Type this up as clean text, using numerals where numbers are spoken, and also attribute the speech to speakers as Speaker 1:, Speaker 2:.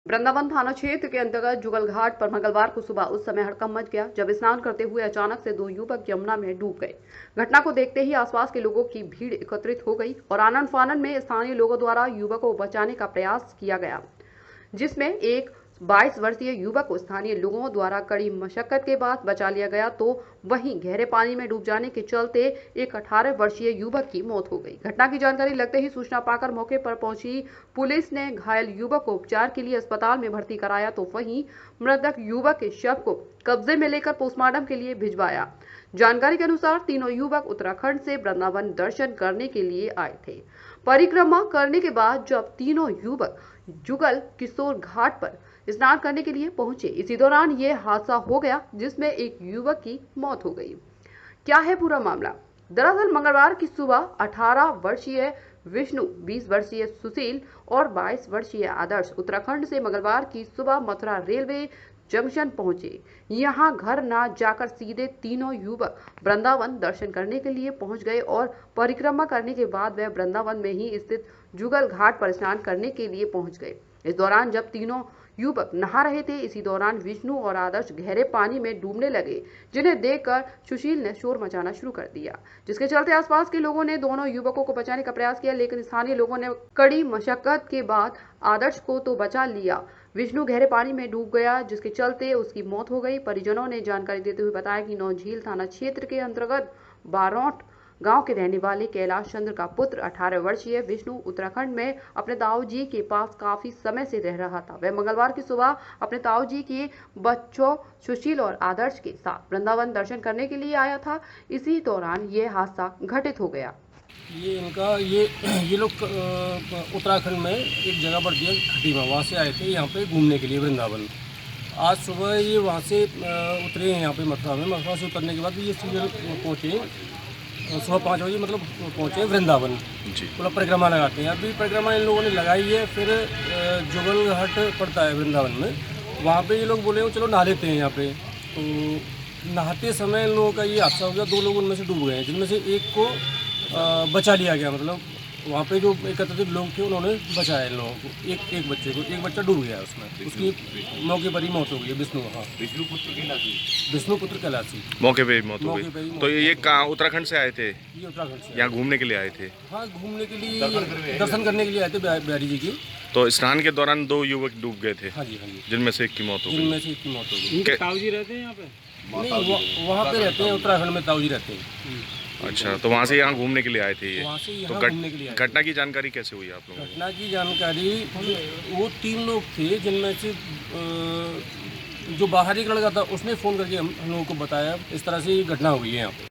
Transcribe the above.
Speaker 1: वृंदावन थाना क्षेत्र के अंतर्गत जुगल घाट पर मंगलवार को सुबह उस समय हड़कंप मच गया जब स्नान करते हुए अचानक से दो युवक यमुना में डूब गए। घटना को देखते ही आसपास के लोगों की भीड़ एकत्रित हो गई और आनन फानन में स्थानीय लोगों द्वारा युवकों को बचाने का प्रयास किया गया, जिसमें एक 22 वर्षीय युवक को स्थानीय लोगों द्वारा कड़ी मशक्कत के बाद बचा लिया गया, तो वहीं गहरे पानी में डूब जाने के चलते एक 18 वर्षीय युवक की मौत हो गई। घटना की जानकारी लगते ही सूचना पाकर मौके पर पहुंची पुलिस ने घायल युवक को उपचार के लिए अस्पताल में भर्ती कराया, तो वहीं मृतक युवक के शव को कब्जे में लेकर पोस्टमार्टम के लिए भिजवाया। जानकारी के अनुसार तीनों युवक उत्तराखंड से वृंदावन दर्शन करने के लिए आए थे। परिक्रमा करने के बाद जब तीनों युवक जुगल किशोर घाट पर स्नान करने के लिए पहुंचे, इसी दौरान ये हादसा हो गया जिसमें एक युवक की मौत हो गई। क्या है पूरा मामला? दरअसल मंगलवार की सुबह 18 वर्षीय विष्णु, 20 वर्षीय सुशील और 22 वर्षीय आदर्श उत्तराखंड से मंगलवार की सुबह मथुरा रेलवे जंक्शन पहुंचे। यहां घर ना जाकर सीधे तीनों युवक वृंदावन दर्शन करने के लिए पहुंच गए और परिक्रमा करने के बाद वे वृंदावन में ही स्थित जुगल घाट पर स्नान करने के लिए पहुंच गए। इस दौरान जब तीनों युवक नहा रहे थे, इसी दौरान विष्णु और आदर्श गहरे पानी में डूबने लगे, जिन्हें देखकर सुशील ने शोर मचाना शुरू कर दिया, जिसके चलते आसपास के लोगों ने दोनों युवकों को बचाने का प्रयास किया, लेकिन स्थानीय लोगों ने कड़ी मशक्कत के बाद आदर्श को तो बचा लिया। विष्णु गहरे पानी में डूब गया, जिसके चलते उसकी मौत हो गई। परिजनों ने जानकारी देते हुए बताया कि नौझील थाना क्षेत्र के अंतर्गत बारोट गांव के रहने वाले कैलाश चंद्र का पुत्र 18 वर्षीय विष्णु उत्तराखंड में अपने ताऊ जी के पास काफी समय से रह रहा था। वह मंगलवार की सुबह अपने ताऊ जी के बच्चों सुशील और आदर्श के साथ वृंदावन दर्शन करने के लिए आया था। इसी दौरान ये हादसा घटित हो गया।
Speaker 2: ये लोग उत्तराखंड में एक जगह पर दिया खटी में, वहाँ से आए थे यहाँ पे घूमने के लिए वृंदावन। आज सुबह ये वहाँ से उतरे हैं यहाँ पे मथुरा में। मथुरा से उतरने के बाद ये सीधे पहुँचे सुबह 5 बजे, मतलब पहुँचे वृंदावन जी। पूरा परिक्रमा लगाते हैं। अभी परिक्रमा इन लोगों ने लगाई है, फिर जुगल घाट पड़ता है वृंदावन में, वहाँ पे ये लोग बोले चलो नहा लेते हैं यहाँ पे। तो नहाते समय इन लोगों का ये हादसा हो गया। 2 लोग उनमें से डूब गए हैं, जिनमें से एक को बचा लिया गया। मतलब वहाँ पे जो एकत्रित लोग थे उन्होंने बचाया इन लोगों को। एक बच्चे को, एक बच्चा डूब गया उसमें, उसकी मौके पर ही मौत हो गई। विष्णु, हाँ, विष्णु पुत्र कैलाशी,
Speaker 3: मौके पे ही मौत हो गई। तो ये कहाँ उत्तराखंड से आए थे?
Speaker 2: ये उत्तराखंड से
Speaker 3: यहाँ घूमने के लिए आए थे?
Speaker 2: हाँ, घूमने के लिए, दर्शन करने के लिए आए थे बिहारी जी की।
Speaker 3: तो स्नान के दौरान 2 युवक डूब गए थे?
Speaker 2: हाँ जी, हाँ जी,
Speaker 3: जिनमें से एक की मौत हो गई।
Speaker 2: जिनमें से एक की मौत हो गई।
Speaker 4: ताऊ जी रहते हैं यहाँ पे?
Speaker 2: नहीं, वहाँ पे रहते हैं, उत्तराखंड में ताऊ जी रहते हैं।
Speaker 3: अच्छा, तो वहाँ से यहाँ घूमने के लिए आए थे ये?
Speaker 2: वहाँ से
Speaker 3: तो
Speaker 2: यहाँ घूमने के लिए आए थे।
Speaker 3: घटना की जानकारी कैसे हुई आप लोगों को?
Speaker 2: घटना की जानकारी, वो 3 लोग थे, जिनमें से जो बाहर एक लड़का था उसने फ़ोन करके हम लोगों को बताया इस तरह से ये घटना हुई है यहाँ पे।